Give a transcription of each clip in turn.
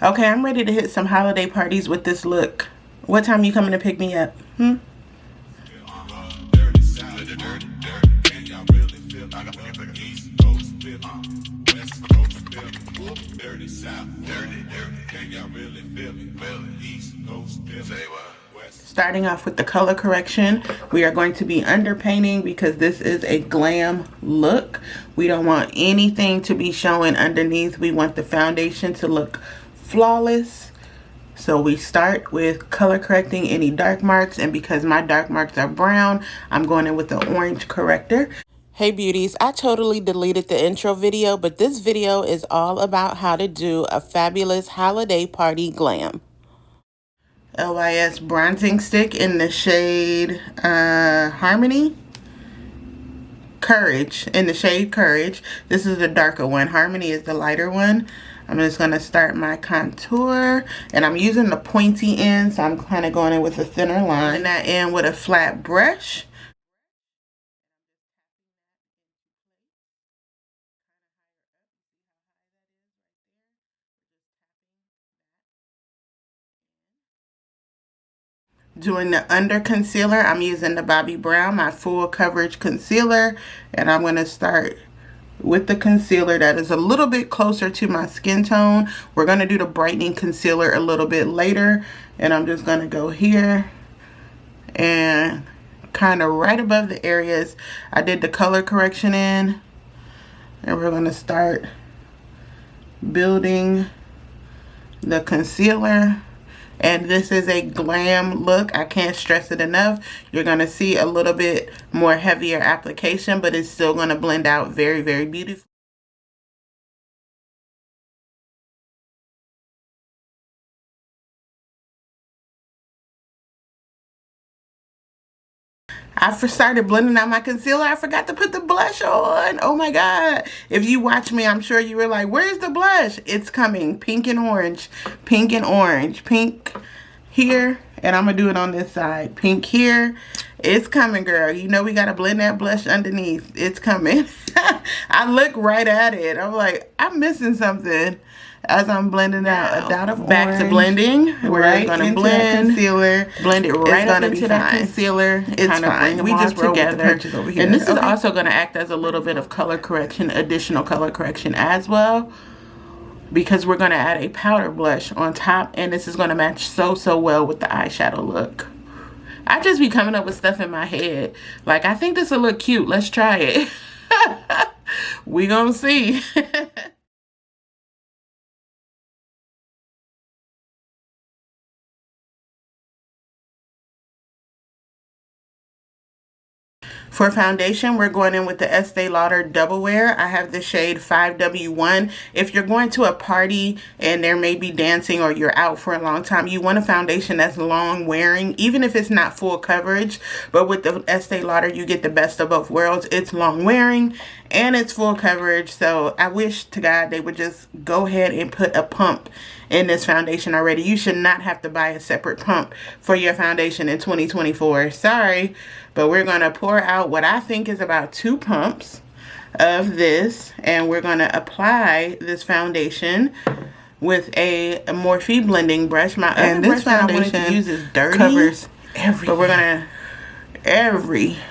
Okay, I'm ready to hit some holiday parties with this look. What time you coming to pick me up? Starting off with the color correction, we are going to be underpainting because this is a glam look. We don't want anything to be showing underneath. We want the foundation to look flawless. So we start with color correcting any dark marks, and because my dark marks are brown, I'm going in with the orange corrector. Hey beauties, I totally deleted the intro video, but this video is all about how to do a fabulous holiday party glam. LYS bronzing stick in the shade Harmony. Courage, in the shade Courage. This is the darker one. Harmony is the lighter one. I'm just going to start my contour, and I'm using the pointy end, so I'm kind of going in with a thinner line. And that in with a flat brush. Doing the under concealer, I'm using the Bobbi Brown, my full coverage concealer, and I'm going to start with the concealer that is a little bit closer to my skin tone. We're going to do the brightening concealer a little bit later, and I'm just going to go here and kind of right above the areas I did the color correction in, and we're going to start building the concealer. And this is a glam look. I can't stress it enough. You're going to see a little bit more heavier application, but it's still going to blend out very, very beautiful. I first started blending out my concealer. I forgot to put the blush on. Oh my God. If you watch me, I'm sure you were like, where's the blush? It's coming. Pink and orange. Pink and orange. Pink here. And I'm going to do it on this side. Pink here. It's coming, girl. You know we got to blend that blush underneath. It's coming. I look right at it. I'm like, I'm missing something. As I'm blending out a dot of back orange, to blending, we're right going to blend concealer, blend it right up into that concealer. It's fine. We just roll together. Over here. And this is also going to act as a little bit of color correction, additional color correction as well, because we're going to add a powder blush on top, and this is going to match so well with the eyeshadow look. I just be coming up with stuff in my head. Like, I think this will look cute. Let's try it. We gonna see. For foundation, we're going in with the Estee Lauder Double Wear. I have the shade 5W1. If you're going to a party and there may be dancing or you're out for a long time, you want a foundation that's long wearing, even if it's not full coverage. But with the Estee Lauder, you get the best of both worlds. It's long wearing and it's full coverage. So I wish to God they would just go ahead and put a pump in this foundation already. You should not have to buy a separate pump for your foundation in 2024. Sorry, but we're going to pour out what I think is about 2 pumps of this, and we're going to apply this foundation with a Morphe blending brush. My other brush that I wanted to use is dirty, covers everything. But we're going to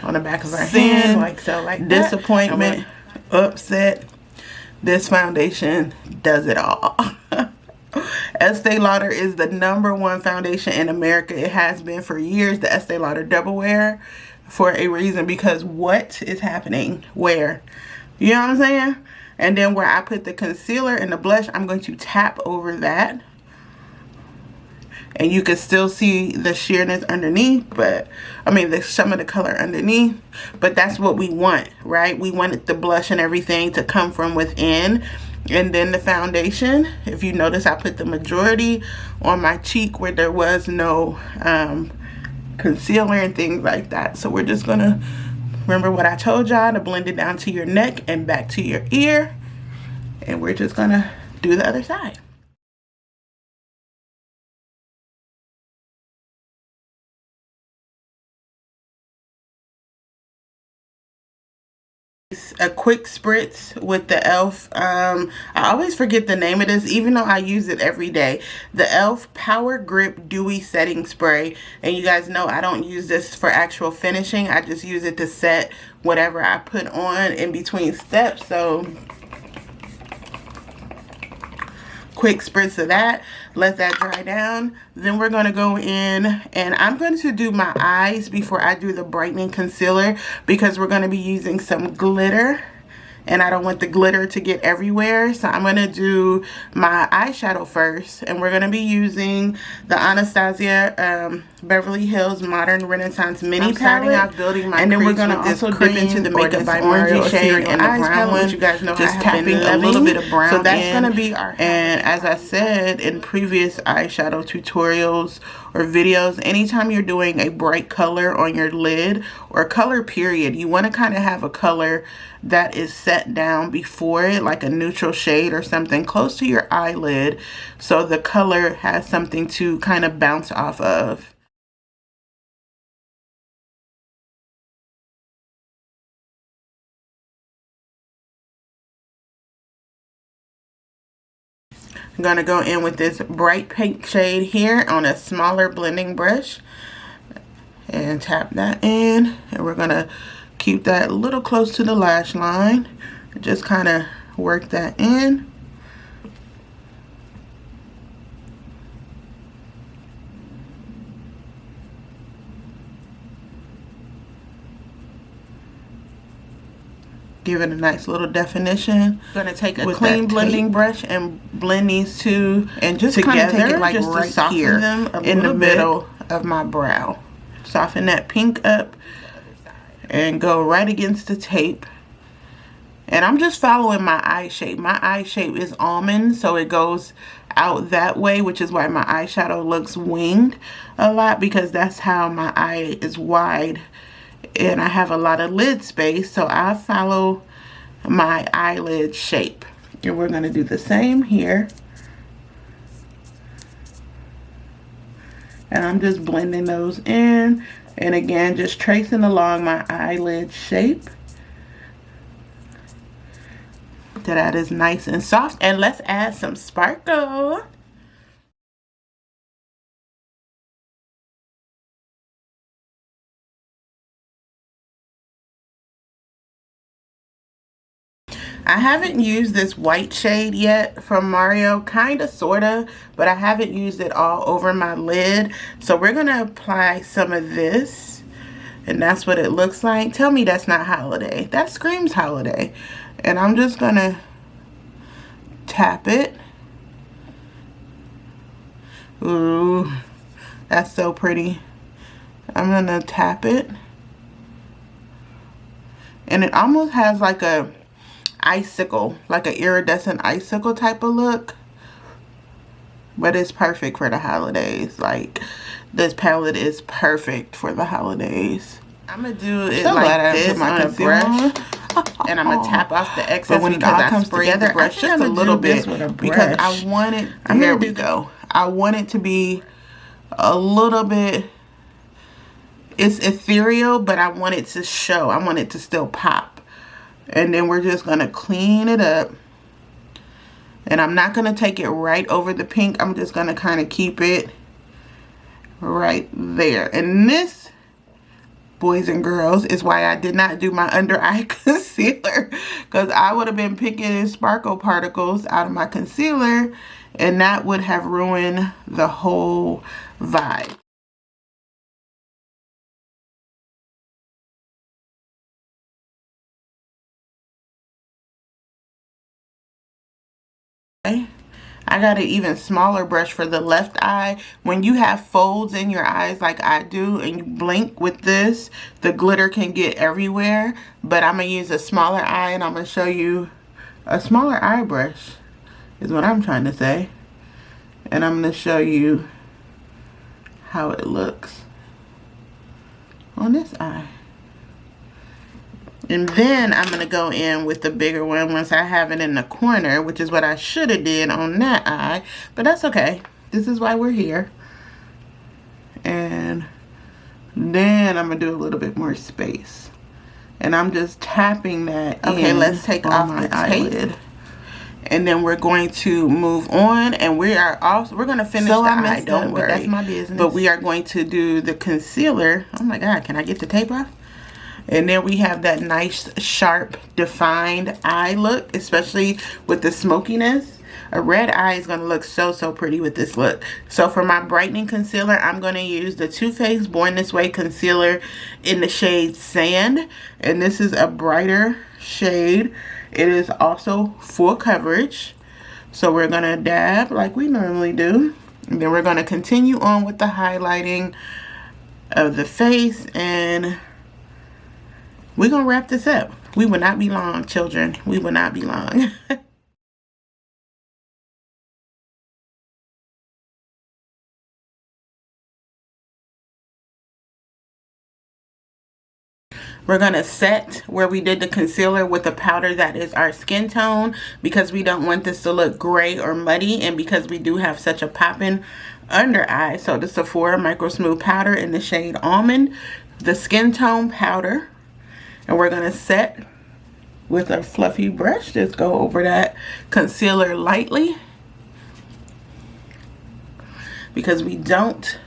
on the back of our hand, like so, like disappointment, upset. This foundation does it all. Estee Lauder is the #1 foundation in America. It has been for years, the Estee Lauder Double Wear, for a reason, because what is happening where? You know what I'm saying? And then where I put the concealer and the blush, I'm going to tap over that. And you can still see the sheerness underneath, but I mean, some of the color underneath, but that's what we want, right? We want the blush and everything to come from within. And then the foundation, if you notice, I put the majority on my cheek where there was no concealer and things like that. So we're just gonna remember what I told y'all, to blend it down to your neck and back to your ear. And we're just gonna do the other side. a quick spritz with the e.l.f. I always forget the name of this, even though I use it every day. The e.l.f. Power Grip Dewy Setting Spray. And you guys know I don't use this for actual finishing. I just use it to set whatever I put on in between steps. So quick spritz of that. Let that dry down. Then we're going to go in and I'm going to do my eyes before I do the brightening concealer, because we're going to be using some glitter and I don't want the glitter to get everywhere. So I'm going to do my eyeshadow first, and we're going to be using the Anastasia Beverly Hills Modern Renaissance Mini Palette. Out building my, and then we're going to also dip into the Makeup by Mario shade and the brown one. You guys know just tapping a little bit of brown. So that's going to be our. And as I said in previous eyeshadow tutorials or videos, anytime you're doing a bright color on your lid or color period, you want to kind of have a color that is set down before it, like a neutral shade or something close to your eyelid, so the color has something to kind of bounce off of. I'm going to go in with this bright pink shade here on a smaller blending brush and tap that in, and we're going to keep that a little close to the lash line. Just kind of work that in. Give it a nice little definition. I'm gonna take a clean blending brush and blend these two and just together, take it like just right to soften here them in the middle of my brow. Soften that pink up and go right against the tape. And I'm just following my eye shape. My eye shape is almond, so it goes out that way, which is why my eyeshadow looks winged a lot, because that's how my eye is wide and I have a lot of lid space, so I follow my eyelid shape. And we're going to do the same here. And I'm just blending those in. And again, just tracing along my eyelid shape. That is nice and soft. And let's add some sparkle. I haven't used this white shade yet from Mario, kind of, sort of, but I haven't used it all over my lid. So we're going to apply some of this, and that's what it looks like. Tell me that's not holiday. That screams holiday. And I'm just going to tap it. Ooh, that's so pretty. I'm going to tap it. And it almost has like a icicle, like an iridescent icicle type of look, but it's perfect for the holidays. Like, this palette is perfect for the holidays. I'm gonna do it like this on a brush, and I'm gonna tap off the excess, but when it all comes together, the brush just a little bit, because I want it. There we go. I want it to be a little bit. It's ethereal, but I want it to show. I want it to still pop. And then we're just going to clean it up. And I'm not going to take it right over the pink. I'm just going to kind of keep it right there. And this, boys and girls, is why I did not do my under eye concealer. Because I would have been picking sparkle particles out of my concealer, and that would have ruined the whole vibe. I got an even smaller brush for the left eye. When you have folds in your eyes like I do and you blink with this, the glitter can get everywhere. But I'm going to use a smaller eye, and I'm going to show you a smaller eye brush is what I'm trying to say. And I'm going to show you how it looks on this eye. And then I'm going to go in with the bigger one once I have it in the corner, which is what I should have did on that eye. But that's okay. This is why we're here. And then I'm going to do a little bit more space. And I'm just tapping that in. Okay, let's take off the tape. And then we're going to move on, and we're going to finish the eye, don't worry. But that's my business. But we are going to do the concealer. Oh my God, can I get the tape off? And then we have that nice, sharp, defined eye look, especially with the smokiness. A red eye is going to look so, so pretty with this look. So for my brightening concealer, I'm going to use the Too Faced Born This Way concealer in the shade Sand. And this is a brighter shade. It is also full coverage. So we're going to dab like we normally do. And then we're going to continue on with the highlighting of the face. And we're going to wrap this up. We will not be long, children. We will not be long. We're going to set where we did the concealer with a powder that is our skin tone, because we don't want this to look gray or muddy, and because we do have such a popping under eye. So the Sephora Micro Smooth powder in the shade Almond, the skin tone powder. And we're going to set with a fluffy brush. Just go over that concealer lightly, because we don't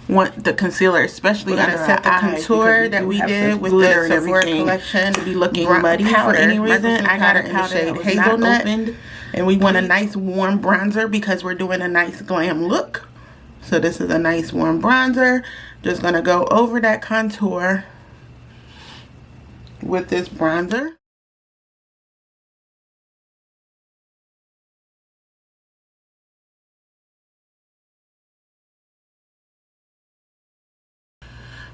want the concealer, especially under set the contour that we did with the Sephora collection to be looking muddy for any reason. I got it in the shade Hazelnut, and we want a nice warm bronzer because we're doing a nice glam look. So this is a nice warm bronzer. Just gonna go over that contour with this bronzer.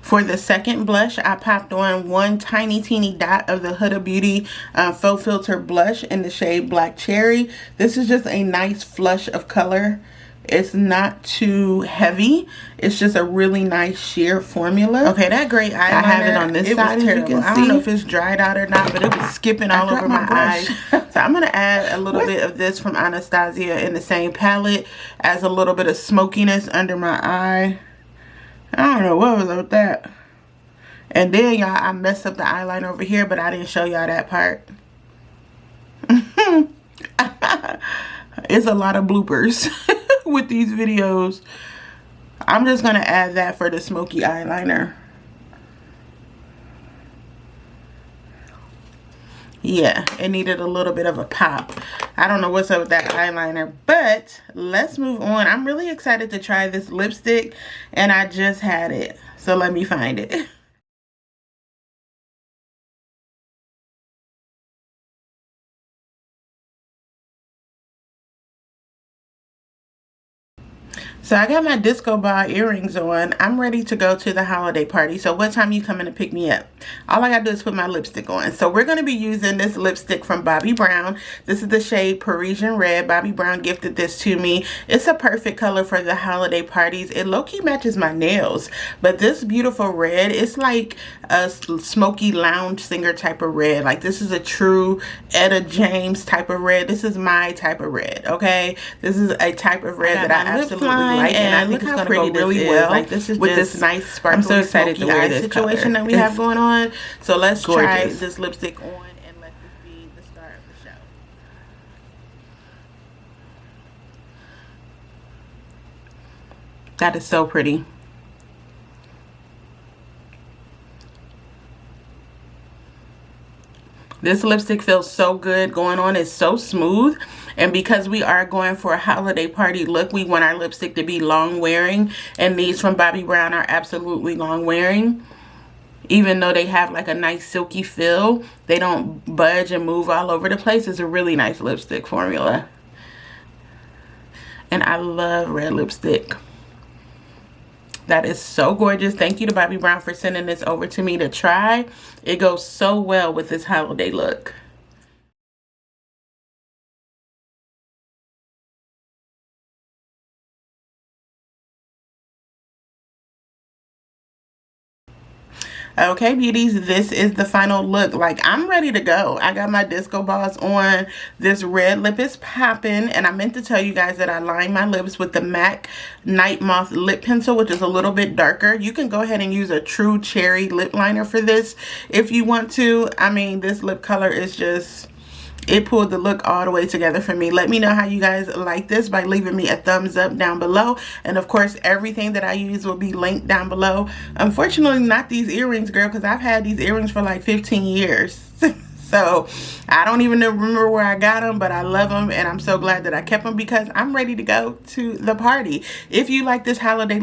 For the second blush, I popped on one tiny teeny dot of the Huda Beauty Faux Filter blush in the shade Black Cherry. This is just a nice flush of color. It's not too heavy. It's just a really nice sheer formula. Okay, that gray eyeliner, I have it on this side, as you can see. I don't know if it's dried out or not, but it was skipping all over my eyes. So I'm going to add a little bit of this from Anastasia in the same palette as a little bit of smokiness under my eye. I don't know what was up with that. And then, y'all, I messed up the eyeliner over here, but I didn't show y'all that part. It's a lot of bloopers with these videos. I'm just going to add that for the smoky eyeliner. Yeah, it needed a little bit of a pop. I don't know what's up with that eyeliner, but let's move on. I'm really excited to try this lipstick, and I just had it. So let me find it. So I got my disco ball earrings on. I'm ready to go to the holiday party. So what time you coming to pick me up? All I gotta do is put my lipstick on. So we're gonna be using this lipstick from Bobbi Brown. This is the shade Parisian Red. Bobbi Brown gifted this to me. It's a perfect color for the holiday parties. It low-key matches my nails. But this beautiful red, it's like a smoky lounge singer type of red. Like, this is a true Etta James type of red. This is my type of red, okay? This is a type of red that I absolutely like, and I think it's gonna go really well. Like, this is with this nice sparkly, I'm so excited to wear this situation that we have going on. So let's try this lipstick on and let this be the star of the show. That is so pretty. This lipstick feels so good going on. It's so smooth. And because we are going for a holiday party look, we want our lipstick to be long wearing. And these from Bobbi Brown are absolutely long wearing. Even though they have like a nice silky feel, they don't budge and move all over the place. It's a really nice lipstick formula. And I love red lipstick. That is so gorgeous. Thank you to Bobbi Brown for sending this over to me to try. It goes so well with this holiday look. Okay, beauties, this is the final look. Like, I'm ready to go. I got my disco balls on. This red lip is popping. And I meant to tell you guys that I line my lips with the MAC Night Moth lip pencil, which is a little bit darker. You can go ahead and use a true cherry lip liner for this if you want to. I mean, this lip color is just... it pulled the look all the way together for me. Let me know how you guys like this by leaving me a thumbs up down below. And of course, everything that I use will be linked down below. Unfortunately, not these earrings, girl, because I've had these earrings for like 15 years. So I don't even remember where I got them, but I love them. And I'm so glad that I kept them because I'm ready to go to the party. If you like this holiday look,